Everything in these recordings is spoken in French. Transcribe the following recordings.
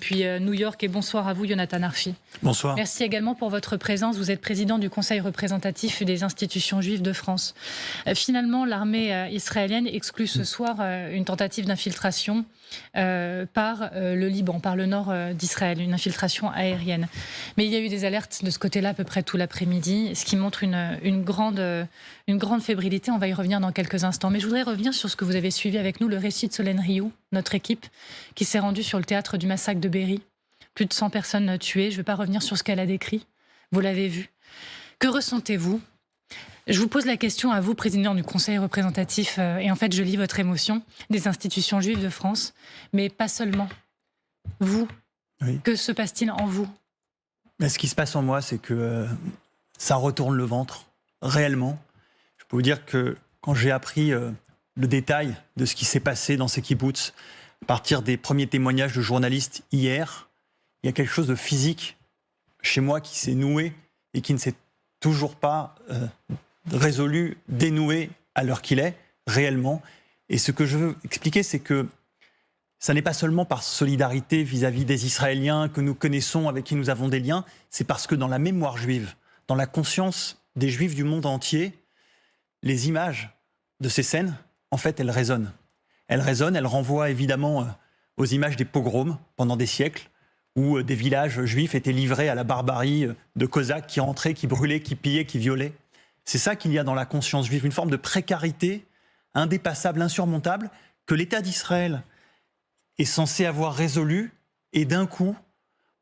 depuis New York, et bonsoir à vous, Yonatan Arfi. Bonsoir. Merci également pour votre présence. Vous êtes président du Conseil représentatif des institutions juives de France. Finalement, l'armée israélienne exclut ce soir une tentative d'infiltration par le Liban, par le nord d'Israël, une infiltration aérienne. Mais il y a eu des alertes de ce côté-là à peu près tout l'après-midi, ce qui montre une grande fébrilité. On va y revenir dans quelques instants. Mais je voudrais revenir sur ce que vous avez suivi avec nous, le récit de Solène Rioux, notre équipe, qui s'est rendue sur le théâtre du massacre de Be'eri. Plus de 100 personnes tuées. Je ne vais pas revenir sur ce qu'elle a décrit. Vous l'avez vu. Que ressentez-vous ? Je vous pose la question à vous, président du Conseil représentatif, et en fait je lis votre émotion, des institutions juives de France, mais pas seulement. Vous, oui. Que se passe-t-il en vous ? Mais ce qui se passe en moi, c'est que ça retourne le ventre, réellement. Je peux vous dire que quand j'ai appris le détail de ce qui s'est passé dans ces kibboutz, à partir des premiers témoignages de journalistes hier, il y a quelque chose de physique chez moi qui s'est noué et qui ne s'est toujours pas résolu, dénoué à l'heure qu'il est, réellement. Et ce que je veux expliquer, c'est que ça n'est pas seulement par solidarité vis-à-vis des Israéliens que nous connaissons, avec qui nous avons des liens, c'est parce que dans la mémoire juive, dans la conscience des Juifs du monde entier, les images de ces scènes, en fait, elles résonnent. Elles résonnent, elles renvoient évidemment aux images des pogroms pendant des siècles, où des villages juifs étaient livrés à la barbarie de Cosaques qui entraient, qui brûlaient, qui pillaient, qui violaient. C'est ça qu'il y a dans la conscience juive, une forme de précarité indépassable, insurmontable, que l'État d'Israël est censé avoir résolu, et d'un coup,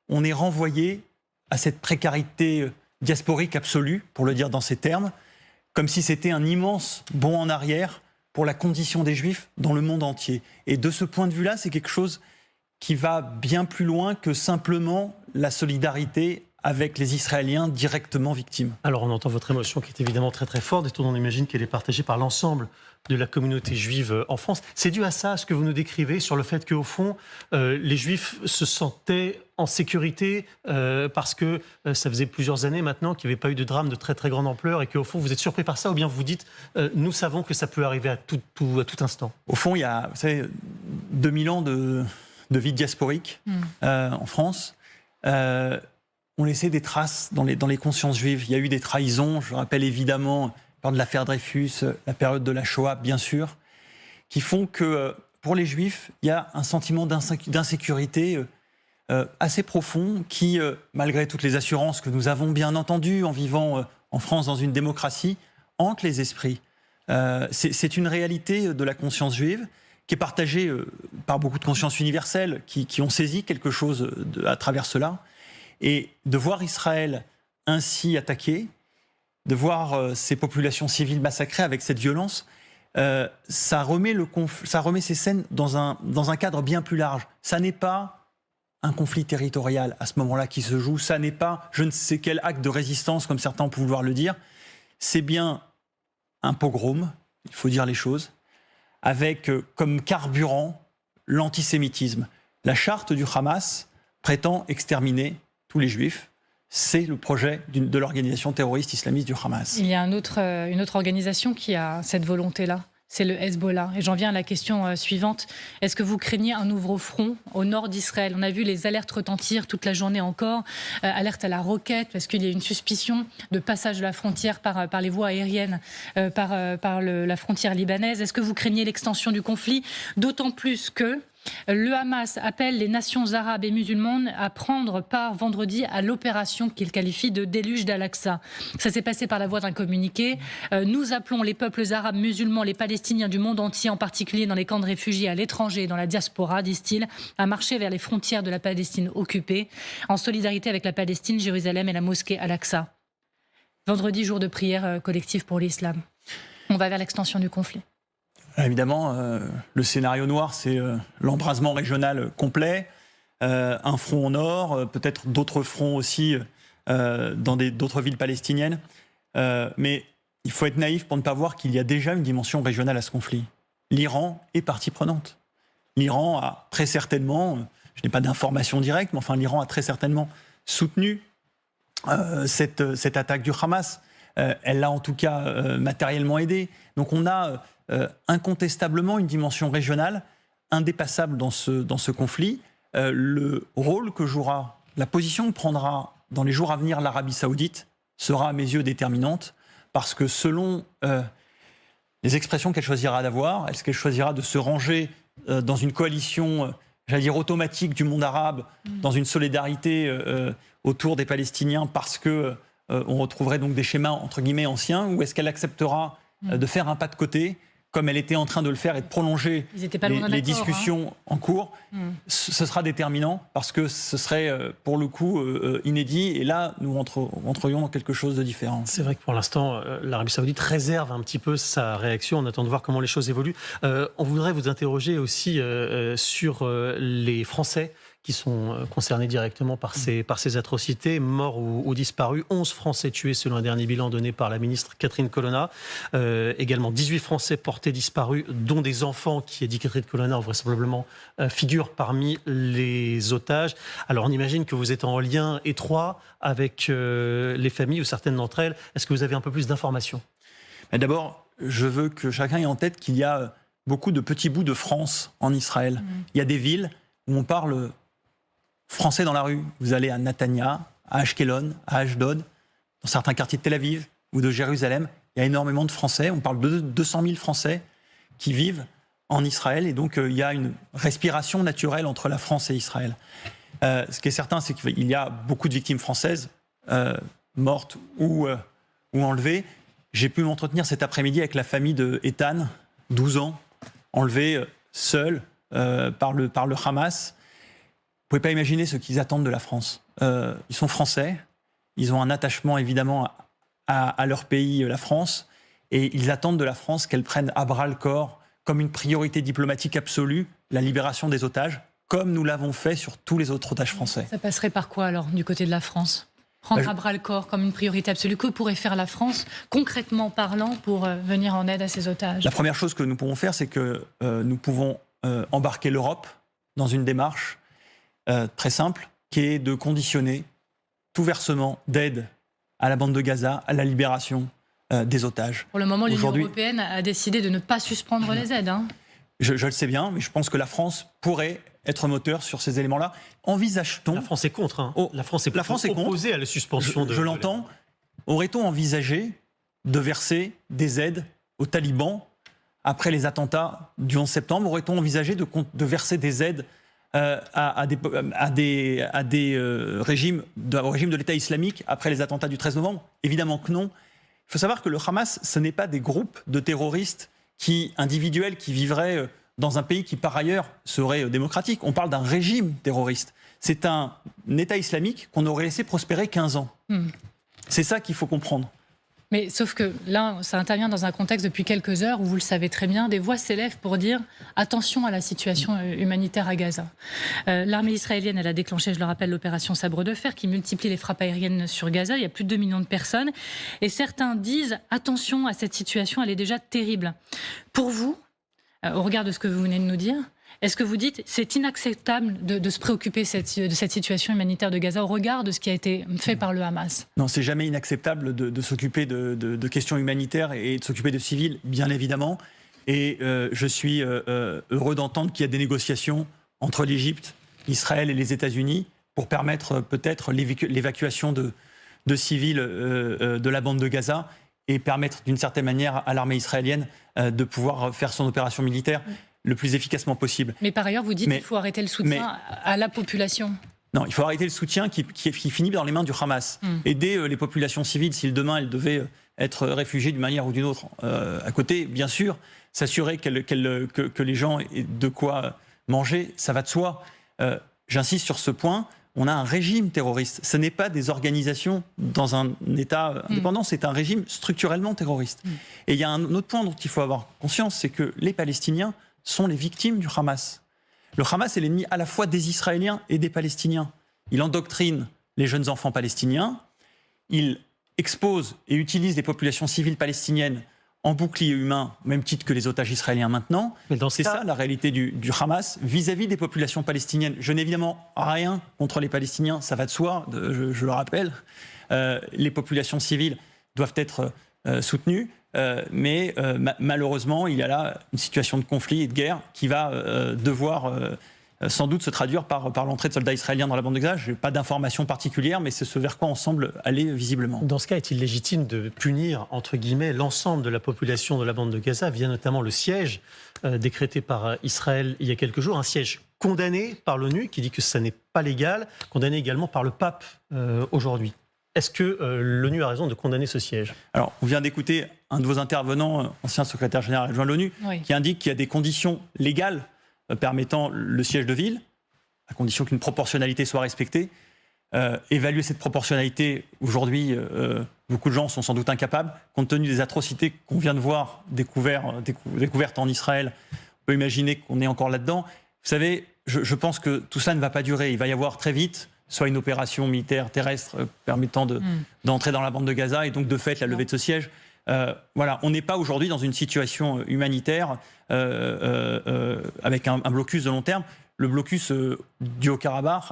on est renvoyé à cette précarité diasporique absolue, pour le dire dans ces termes, comme si c'était un immense bond en arrière pour la condition des Juifs dans le monde entier. Et de ce point de vue-là, c'est quelque chose qui va bien plus loin que simplement la solidarité avec les Israéliens directement victimes. Alors on entend votre émotion qui est évidemment très très forte, et on imagine qu'elle est partagée par l'ensemble de la communauté juive en France. C'est dû à ça, ce que vous nous décrivez, sur le fait qu'au fond, les Juifs se sentaient en sécurité parce que ça faisait plusieurs années maintenant qu'il n'y avait pas eu de drame de très très grande ampleur, et qu'au fond vous êtes surpris par ça, ou bien vous dites nous savons que ça peut arriver à tout instant. Au fond, il y a, vous savez, 2000 ans de vie diasporique en France. On laissait des traces dans les consciences juives. Il y a eu des trahisons, je rappelle évidemment lors de l'affaire Dreyfus, la période de la Shoah, bien sûr, qui font que pour les Juifs, il y a un sentiment d'insécurité assez profond qui, malgré toutes les assurances que nous avons bien entendues en vivant en France dans une démocratie, hante les esprits. C'est une réalité de la conscience juive qui est partagée par beaucoup de consciences universelles qui ont saisi quelque chose à travers cela. Et de voir Israël ainsi attaqué, de voir ces populations civiles massacrées avec cette violence, ça remet ces scènes dans un cadre bien plus large. Ça n'est pas un conflit territorial à ce moment-là qui se joue, ça n'est pas je ne sais quel acte de résistance, comme certains peuvent vouloir le dire. C'est bien un pogrom, il faut dire les choses, avec comme carburant l'antisémitisme. La charte du Hamas prétend exterminer tous les Juifs. C'est le projet de l'organisation terroriste islamiste du Hamas. Il y a une autre organisation qui a cette volonté-là, c'est le Hezbollah. Et j'en viens à la question suivante. Est-ce que vous craignez un nouveau front au nord d'Israël ? On a vu les alertes retentir toute la journée encore, alerte à la roquette, parce qu'il y a une suspicion de passage de la frontière par les voies aériennes, par la frontière libanaise. Est-ce que vous craignez l'extension du conflit ? D'autant plus que le Hamas appelle les nations arabes et musulmanes à prendre part vendredi à l'opération qu'il qualifie de déluge d'Al-Aqsa. Ça s'est passé par la voie d'un communiqué. Nous appelons les peuples arabes, musulmans, les Palestiniens du monde entier, en particulier dans les camps de réfugiés à l'étranger et dans la diaspora, disent-ils, à marcher vers les frontières de la Palestine occupée, en solidarité avec la Palestine, Jérusalem et la mosquée Al-Aqsa. Vendredi, jour de prière collective pour l'islam. On va vers l'extension du conflit. Évidemment, le scénario noir, c'est l'embrasement régional complet, un front au nord, peut-être d'autres fronts aussi dans d'autres villes palestiniennes. Mais il faut être naïf pour ne pas voir qu'il y a déjà une dimension régionale à ce conflit. L'Iran est partie prenante. L'Iran a très certainement, je n'ai pas d'informations directes, mais enfin l'Iran a très certainement soutenu cette attaque du Hamas. Elle l'a en tout cas matériellement aidé. Donc on a incontestablement une dimension régionale indépassable dans ce conflit, le rôle que jouera, la position que prendra dans les jours à venir l'Arabie Saoudite sera à mes yeux déterminante, parce que selon les expressions qu'elle choisira d'avoir, est-ce qu'elle choisira de se ranger dans une coalition, j'allais dire automatique du monde arabe, dans une solidarité autour des Palestiniens parce que on retrouverait donc des schémas entre guillemets anciens, ou est-ce qu'elle acceptera de faire un pas de côté, comme elle était en train de le faire, et de prolonger les discussions en cours? Ce sera déterminant, parce que ce serait pour le coup inédit, et là nous rentrerions dans quelque chose de différent. C'est vrai que pour l'instant, l'Arabie Saoudite réserve un petit peu sa réaction. On attend de voir comment les choses évoluent. On voudrait vous interroger aussi sur les Français qui sont concernés directement par ces atrocités, morts ou disparus. 11 Français tués selon un dernier bilan donné par la ministre Catherine Colonna. Également 18 Français portés disparus, dont des enfants qui, a dit Catherine Colonna, vraisemblablement figurent parmi les otages. Alors on imagine que vous êtes en lien étroit avec les familles ou certaines d'entre elles. Est-ce que vous avez un peu plus d'informations? D'abord, je veux que chacun ait en tête qu'il y a beaucoup de petits bouts de France en Israël. Il y a des villes où on parle français dans la rue. Vous allez à Netanya, à Ashkelon, à Ashdod, dans certains quartiers de Tel Aviv ou de Jérusalem, il y a énormément de Français. On parle de 200 000 Français qui vivent en Israël, et donc il y a une respiration naturelle entre la France et Israël. Ce qui est certain, c'est qu'il y a beaucoup de victimes françaises mortes ou enlevées. J'ai pu m'entretenir cet après-midi avec la famille de Ethan, 12 ans, enlevé seul par le Hamas. Vous ne pouvez pas imaginer ce qu'ils attendent de la France. Ils sont français, ils ont un attachement évidemment à leur pays, la France, et ils attendent de la France qu'elle prenne à bras le corps, comme une priorité diplomatique absolue, la libération des otages, comme nous l'avons fait sur tous les autres otages français. Ça passerait par quoi alors, du côté de la France ? Prendre à bras le corps comme une priorité absolue. Que pourrait faire la France, concrètement parlant, pour venir en aide à ces otages ? La première chose que nous pouvons faire, c'est que nous pouvons embarquer l'Europe dans une démarche très simple, qui est de conditionner tout versement d'aide à la bande de Gaza, à la libération des otages. Pour le moment, l'Union européenne a décidé de ne pas suspendre les aides. Je le sais bien, mais je pense que la France pourrait être moteur sur ces éléments-là. Envisage-t-on... La France est contre. La France est opposée à la suspension de... Je l'entends. Aurait-on envisagé de verser des aides aux talibans après les attentats du 11 septembre? Aurait-on envisagé de verser des aides à des régimes de l'État islamique après les attentats du 13 novembre? Évidemment que non. Il faut savoir que le Hamas, ce n'est pas des groupes de terroristes individuels qui vivraient dans un pays qui, par ailleurs, serait démocratique. On parle d'un régime terroriste. C'est un État islamique qu'on aurait laissé prospérer 15 ans. C'est ça qu'il faut comprendre. Mais sauf que là, ça intervient dans un contexte depuis quelques heures où, vous le savez très bien, des voix s'élèvent pour dire attention à la situation humanitaire à Gaza. L'armée israélienne, elle a déclenché, je le rappelle, l'opération Sabre de Fer qui multiplie les frappes aériennes sur Gaza. Il y a plus de 2 millions de personnes. Et certains disent attention à cette situation, elle est déjà terrible. Pour vous, au regard de ce que vous venez de nous dire, est-ce que vous dites c'est inacceptable de se préoccuper de cette situation humanitaire de Gaza au regard de ce qui a été fait par le Hamas? Non, c'est jamais inacceptable de s'occuper de questions humanitaires et de s'occuper de civils, bien évidemment. Et je suis heureux d'entendre qu'il y a des négociations entre l'Égypte, Israël et les États-Unis pour permettre peut-être l'évacuation de civils de la bande de Gaza et permettre d'une certaine manière à l'armée israélienne de pouvoir faire son opération militaire le plus efficacement possible. Mais par ailleurs, vous dites qu'il faut arrêter le soutien à la population. Non, il faut arrêter le soutien qui finit dans les mains du Hamas. Aider les populations civiles, si demain elles devaient être réfugiées d'une manière ou d'une autre. À côté, bien sûr, s'assurer que les gens aient de quoi manger, ça va de soi. J'insiste sur ce point, on a un régime terroriste. Ce n'est pas des organisations dans un État indépendant, c'est un régime structurellement terroriste. Et il y a un autre point dont il faut avoir conscience, c'est que les Palestiniens sont les victimes du Hamas. Le Hamas est l'ennemi à la fois des Israéliens et des Palestiniens. Il endoctrine les jeunes enfants palestiniens, il expose et utilise les populations civiles palestiniennes en bouclier humain, au même titre que les otages israéliens maintenant. C'est ça la réalité du Hamas vis-à-vis des populations palestiniennes. Je n'ai évidemment rien contre les Palestiniens, ça va de soi, je le rappelle. Les populations civiles doivent être soutenues. Mais malheureusement, il y a là une situation de conflit et de guerre qui va devoir sans doute se traduire par l'entrée de soldats israéliens dans la bande de Gaza. Je n'ai pas d'informations particulières, mais c'est ce vers quoi on semble aller visiblement. Dans ce cas, est-il légitime de punir, entre guillemets, l'ensemble de la population de la bande de Gaza via notamment le siège décrété par Israël il y a quelques jours, un siège condamné par l'ONU qui dit que ça n'est pas légal, condamné également par le pape aujourd'hui. Est-ce que l'ONU a raison de condamner ce siège? Alors, on vient d'écouter un de vos intervenants, ancien secrétaire général adjoint de l'ONU, qui indique qu'il y a des conditions légales permettant le siège de ville, à condition qu'une proportionnalité soit respectée. Évaluer cette proportionnalité, aujourd'hui, beaucoup de gens sont sans doute incapables. Compte tenu des atrocités qu'on vient de voir découvertes en Israël, on peut imaginer qu'on est encore là-dedans. Vous savez, je pense que tout ça ne va pas durer. Il va y avoir très vite soit une opération militaire terrestre permettant d'entrer dans la bande de Gaza et donc de fait la levée de ce siège. Voilà, on n'est pas aujourd'hui dans une situation humanitaire avec un blocus de long terme. Le blocus du Haut-Karabakh,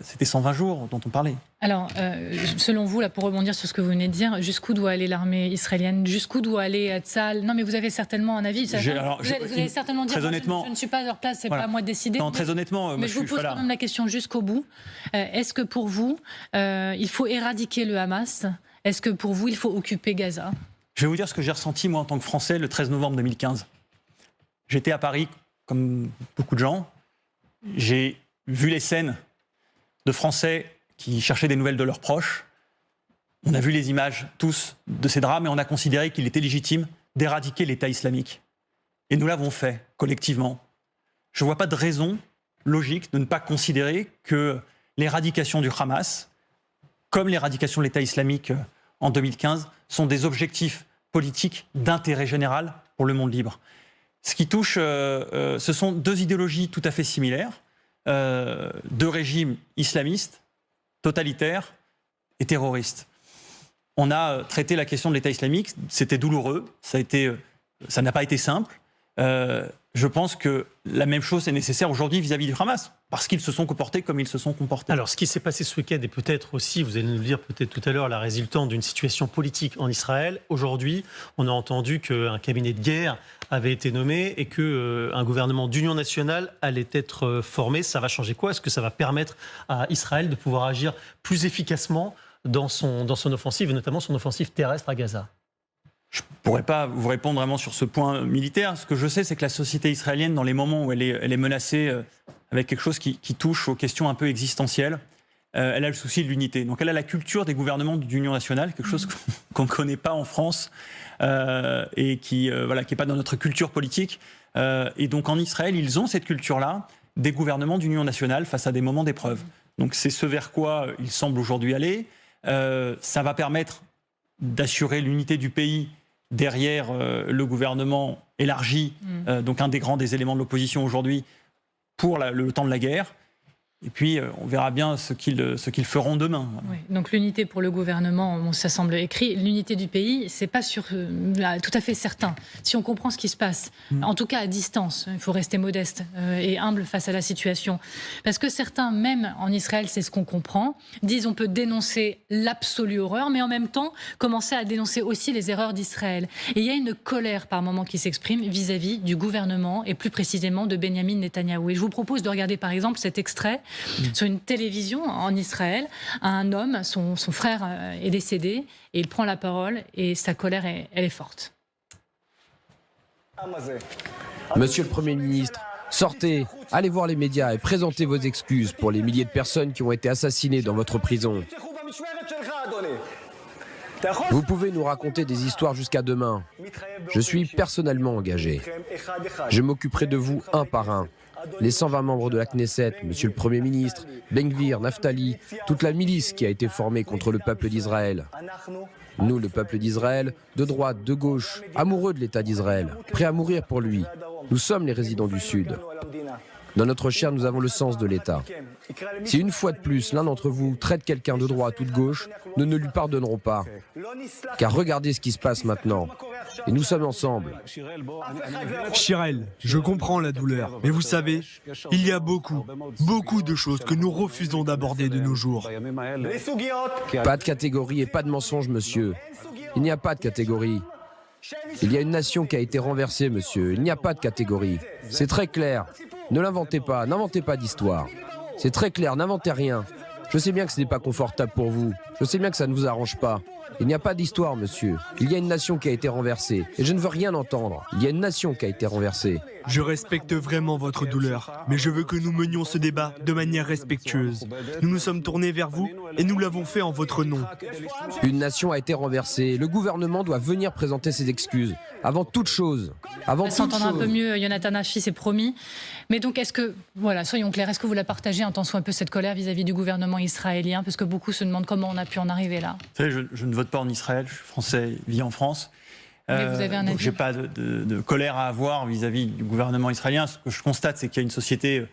c'était 120 jours dont on parlait. Alors, selon vous, là, pour rebondir sur ce que vous venez de dire, jusqu'où doit aller l'armée israélienne? Jusqu'où doit aller Tzahal? Non, mais vous avez certainement un avis. Vous allez certainement dire, je ne suis pas à leur place, c'est pas à moi de décider. Non, très honnêtement, mais je vous pose quand même la question jusqu'au bout. Est-ce que pour vous, il faut éradiquer le Hamas? Est-ce que pour vous, il faut occuper Gaza? Je vais vous dire ce que j'ai ressenti, moi, en tant que Français, le 13 novembre 2015. J'étais à Paris, comme beaucoup de gens. J'ai vu les scènes de Français qui cherchaient des nouvelles de leurs proches. On a vu les images, tous, de ces drames et on a considéré qu'il était légitime d'éradiquer l'État islamique. Et nous l'avons fait, collectivement. Je ne vois pas de raison logique de ne pas considérer que l'éradication du Hamas, comme l'éradication de l'État islamique en 2015, sont des objectifs politiques d'intérêt général pour le monde libre. Ce qui touche, ce sont deux idéologies tout à fait similaires, deux régimes islamistes, totalitaires et terroristes. On a traité la question de l'État islamique, c'était douloureux, ça n'a pas été simple. Je pense que la même chose est nécessaire aujourd'hui vis-à-vis du Hamas, parce qu'ils se sont comportés comme ils se sont comportés. Alors, ce qui s'est passé ce week-end est peut-être aussi, vous allez nous le dire peut-être tout à l'heure, la résultante d'une situation politique en Israël. Aujourd'hui, on a entendu qu'un cabinet de guerre avait été nommé et qu'un gouvernement d'union nationale allait être formé. Ça va changer quoi? Est-ce que ça va permettre à Israël de pouvoir agir plus efficacement dans son offensive, et notamment son offensive terrestre à Gaza? Je ne pourrais pas vous répondre vraiment sur ce point militaire. Ce que je sais, c'est que la société israélienne, dans les moments où elle est menacée avec quelque chose qui touche aux questions un peu existentielles, elle a le souci de l'unité. Donc elle a la culture des gouvernements d'union nationale, quelque chose qu'on ne connaît pas en France et qui n'est pas dans notre culture politique. Et donc en Israël, ils ont cette culture-là des gouvernements d'union nationale face à des moments d'épreuve. Donc c'est ce vers quoi ils semblent aujourd'hui aller. Ça va permettre d'assurer l'unité du pays derrière le gouvernement élargi, donc un des éléments de l'opposition aujourd'hui, pour le temps de la guerre. Et puis, on verra bien ce qu'ils feront demain. Oui, donc l'unité pour le gouvernement, ça semble écrit. L'unité du pays, c'est pas tout à fait certain. Si on comprend ce qui se passe, en tout cas à distance, il faut rester modeste et humble face à la situation. Parce que certains, même en Israël, c'est ce qu'on comprend, disent on peut dénoncer l'absolue horreur, mais en même temps, commencer à dénoncer aussi les erreurs d'Israël. Et il y a une colère par moment qui s'exprime vis-à-vis du gouvernement et plus précisément de Benyamin Netanyahou. Et je vous propose de regarder par exemple cet extrait sur une télévision en Israël. Un homme, son frère est décédé et il prend la parole et sa colère, elle est forte. Monsieur le Premier ministre, sortez, allez voir les médias et présentez vos excuses pour les milliers de personnes qui ont été assassinées dans votre prison. Vous pouvez nous raconter des histoires jusqu'à demain. Je suis personnellement engagé. Je m'occuperai de vous un par un. Les 120 membres de la Knesset, Monsieur le Premier ministre, Ben Gvir, Naftali, toute la milice qui a été formée contre le peuple d'Israël. Nous, le peuple d'Israël, de droite, de gauche, amoureux de l'État d'Israël, prêts à mourir pour lui. Nous sommes les résidents du Sud. Dans notre chair, nous avons le sens de l'État. Si une fois de plus, l'un d'entre vous traite quelqu'un de droite ou de gauche, nous ne lui pardonnerons pas. Car regardez ce qui se passe maintenant. Et nous sommes ensemble. Shirel, je comprends la douleur. Mais vous savez, il y a beaucoup de choses que nous refusons d'aborder de nos jours. Pas de catégorie et pas de mensonge, monsieur. Il n'y a pas de catégorie. Il y a une nation qui a été renversée, monsieur. Il n'y a pas de catégorie. C'est très clair. Ne l'inventez pas, n'inventez pas d'histoire. C'est très clair, n'inventez rien. Je sais bien que ce n'est pas confortable pour vous. Je sais bien que ça ne vous arrange pas. Il n'y a pas d'histoire, monsieur. Il y a une nation qui a été renversée. Et je ne veux rien entendre. Il y a une nation qui a été renversée. Je respecte vraiment votre douleur, mais je veux que nous menions ce débat de manière respectueuse. Nous nous sommes tournés vers vous et nous l'avons fait en votre nom. Une nation a été renversée. Le gouvernement doit venir présenter ses excuses. Avant toute chose. On va s'entendre un peu mieux, Yonatan Arfi, c'est promis. Mais donc, est-ce que, voilà, soyons clairs, est-ce que vous la partagez un tant soit un peu cette colère vis-à-vis du gouvernement israélien? Parce que beaucoup se demandent comment on a pu en arriver là. Vous savez, je ne vote pas en Israël, je suis français, vis en France. Mais vous avez un avis? Donc j'ai pas de colère à avoir vis-à-vis du gouvernement israélien. Ce que je constate, c'est qu'il y a une société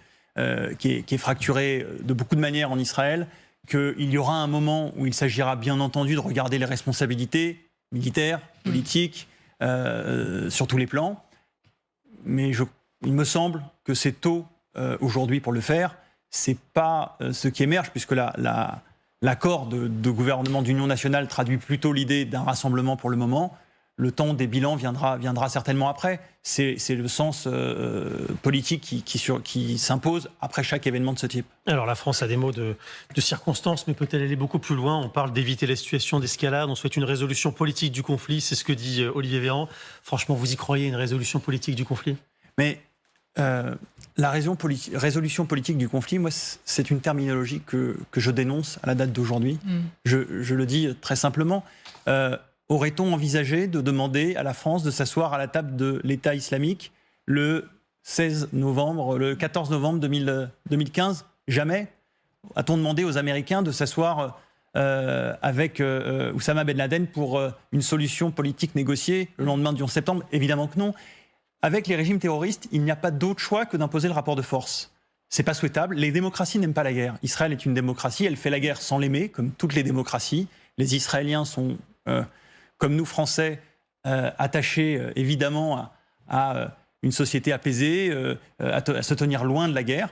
qui est fracturée de beaucoup de manières en Israël, qu'il y aura un moment où il s'agira bien entendu de regarder les responsabilités militaires, politiques, sur tous les plans. Mais il me semble que c'est tôt aujourd'hui pour le faire. C'est pas ce qui émerge, puisque l'accord de gouvernement d'union nationale traduit plutôt l'idée d'un rassemblement pour le moment. Le temps des bilans viendra certainement après. C'est le sens politique qui s'impose après chaque événement de ce type. Alors la France a des mots de circonstance, mais peut-elle aller beaucoup plus loin? On parle d'éviter la situation d'escalade, on souhaite une résolution politique du conflit, c'est ce que dit Olivier Véran. Franchement, vous y croyez, une résolution politique du conflit? Mais la résolution politique du conflit, moi, c'est une terminologie que je dénonce à la date d'aujourd'hui. Je le dis très simplement. Aurait-on envisagé de demander à la France de s'asseoir à la table de l'État islamique le 14 novembre 2015? Jamais. A-t-on demandé aux Américains de s'asseoir avec Oussama Ben Laden pour une solution politique négociée le lendemain du 11 septembre? Évidemment que non. Avec les régimes terroristes, il n'y a pas d'autre choix que d'imposer le rapport de force. C'est pas souhaitable. Les démocraties n'aiment pas la guerre. Israël est une démocratie. Elle fait la guerre sans l'aimer, comme toutes les démocraties. Les Israéliens sont comme nous, Français, attachés évidemment à une société apaisée, à se tenir loin de la guerre.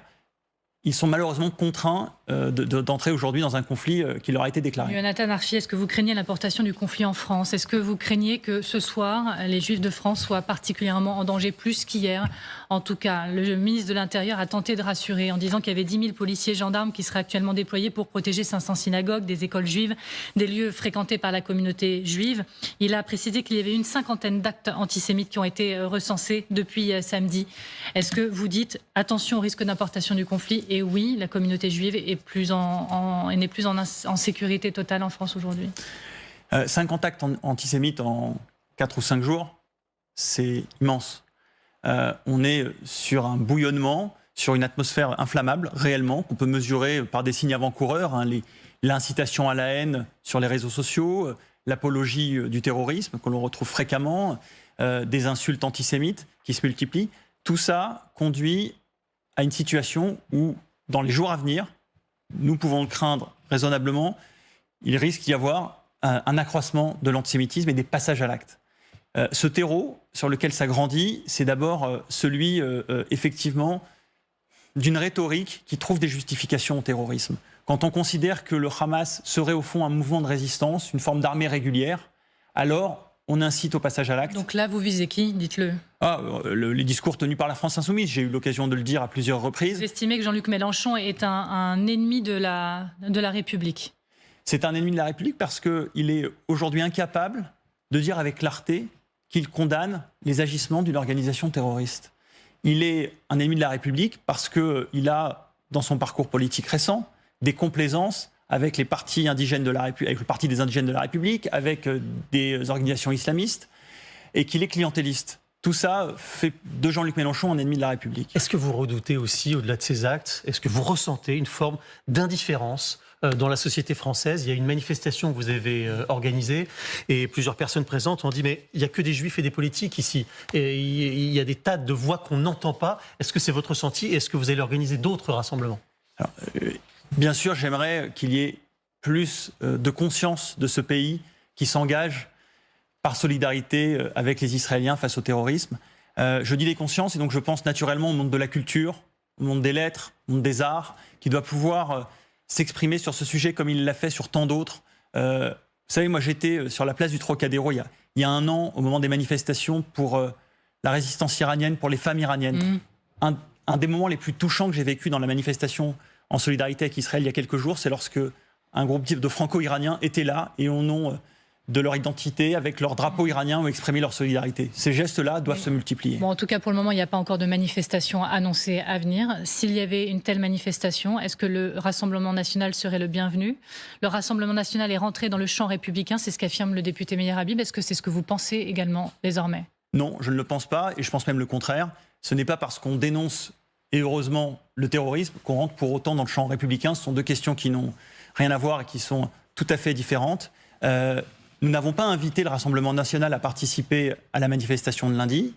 Ils sont malheureusement contraints d'entrer aujourd'hui dans un conflit qui leur a été déclaré. Yonatan Arfi, est-ce que vous craignez l'importation du conflit en France? Est-ce que vous craignez que ce soir, les Juifs de France soient particulièrement en danger, plus qu'hier? En tout cas, le ministre de l'Intérieur a tenté de rassurer en disant qu'il y avait 10 000 policiers gendarmes qui seraient actuellement déployés pour protéger 500 synagogues, des écoles juives, des lieux fréquentés par la communauté juive. Il a précisé qu'il y avait une 50aine d'actes antisémites qui ont été recensés depuis samedi. Est-ce que vous dites attention au risque d'importation du conflit? Et oui, la communauté juive est n'est plus en sécurité totale en France aujourd'hui. 50 actes antisémites en 4 ou 5 jours, c'est immense. On est sur un bouillonnement, sur une atmosphère inflammable, réellement, qu'on peut mesurer par des signes avant-coureurs, hein, l'incitation à la haine sur les réseaux sociaux, l'apologie du terrorisme, que l'on retrouve fréquemment, des insultes antisémites qui se multiplient. Tout ça conduit à une situation où, dans les jours à venir, nous pouvons le craindre raisonnablement, il risque d'y avoir un accroissement de l'antisémitisme et des passages à l'acte. Ce terreau sur lequel ça grandit, c'est d'abord celui, effectivement, d'une rhétorique qui trouve des justifications au terrorisme. Quand on considère que le Hamas serait au fond un mouvement de résistance, une forme d'armée régulière, alors on incite au passage à l'acte. Donc là, vous visez qui? Dites-le. Les discours tenus par la France insoumise, j'ai eu l'occasion de le dire à plusieurs reprises. Vous estimez que Jean-Luc Mélenchon est un ennemi de la République? C'est un ennemi de la République parce qu'il est aujourd'hui incapable de dire avec clarté qu'il condamne les agissements d'une organisation terroriste. Il est un ennemi de la République parce qu'il a, dans son parcours politique récent, des complaisances avec les partis indigènes avec le Parti des indigènes de la République, avec des organisations islamistes, et qu'il est clientéliste. Tout ça fait de Jean-Luc Mélenchon un ennemi de la République. Est-ce que vous redoutez aussi, au-delà de ces actes, est-ce que vous ressentez une forme d'indifférence dans la société française? Il y a une manifestation que vous avez organisée et plusieurs personnes présentes ont dit mais il n'y a que des juifs et des politiques ici. Et il y a des tas de voix qu'on n'entend pas. Est-ce que c'est votre ressenti et est-ce que vous allez organiser d'autres rassemblements? Alors, bien sûr, j'aimerais qu'il y ait plus de conscience de ce pays qui s'engage par solidarité avec les Israéliens face au terrorisme. Je dis les consciences et donc je pense naturellement au monde de la culture, au monde des lettres, au monde des arts, qui doit pouvoir s'exprimer sur ce sujet comme il l'a fait sur tant d'autres. Vous savez, moi j'étais sur la place du Trocadéro il y a un an, au moment des manifestations pour la résistance iranienne, pour les femmes iraniennes. un des moments les plus touchants que j'ai vécu dans la manifestation en solidarité avec Israël il y a quelques jours, c'est lorsque un groupe de franco-iraniens était là et au nom de leur identité, avec leur drapeau iranien, ont exprimé leur solidarité. Ces gestes-là doivent se multiplier. Bon, en tout cas, pour le moment, il n'y a pas encore de manifestation annoncée à venir. S'il y avait une telle manifestation, est-ce que le Rassemblement national serait le bienvenu? Le Rassemblement national est rentré dans le champ républicain, c'est ce qu'affirme le député Meir Habib. Est-ce que c'est ce que vous pensez également désormais? Non, je ne le pense pas, et je pense même le contraire. Ce n'est pas parce qu'on dénonce, et heureusement, le terrorisme qu'on rentre pour autant dans le champ républicain. Ce sont deux questions qui n'ont rien à voir et qui sont tout à fait différentes. Nous n'avons pas invité le Rassemblement national à participer à la manifestation de lundi.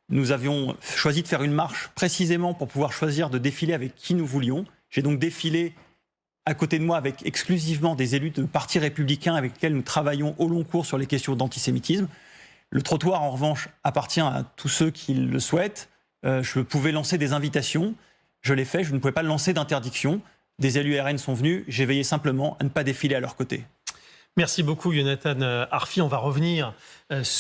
Nous avions choisi de faire une marche précisément pour pouvoir choisir de défiler avec qui nous voulions. J'ai donc défilé à côté de moi avec exclusivement des élus de partis républicains avec lesquels nous travaillons au long cours sur les questions d'antisémitisme. Le trottoir, en revanche, appartient à tous ceux qui le souhaitent. Je pouvais lancer des invitations. Je l'ai fait. Je ne pouvais pas lancer d'interdiction. Des élus RN sont venus. J'ai veillé simplement à ne pas défiler à leur côté. Merci beaucoup, Yonatan Arfi. On va revenir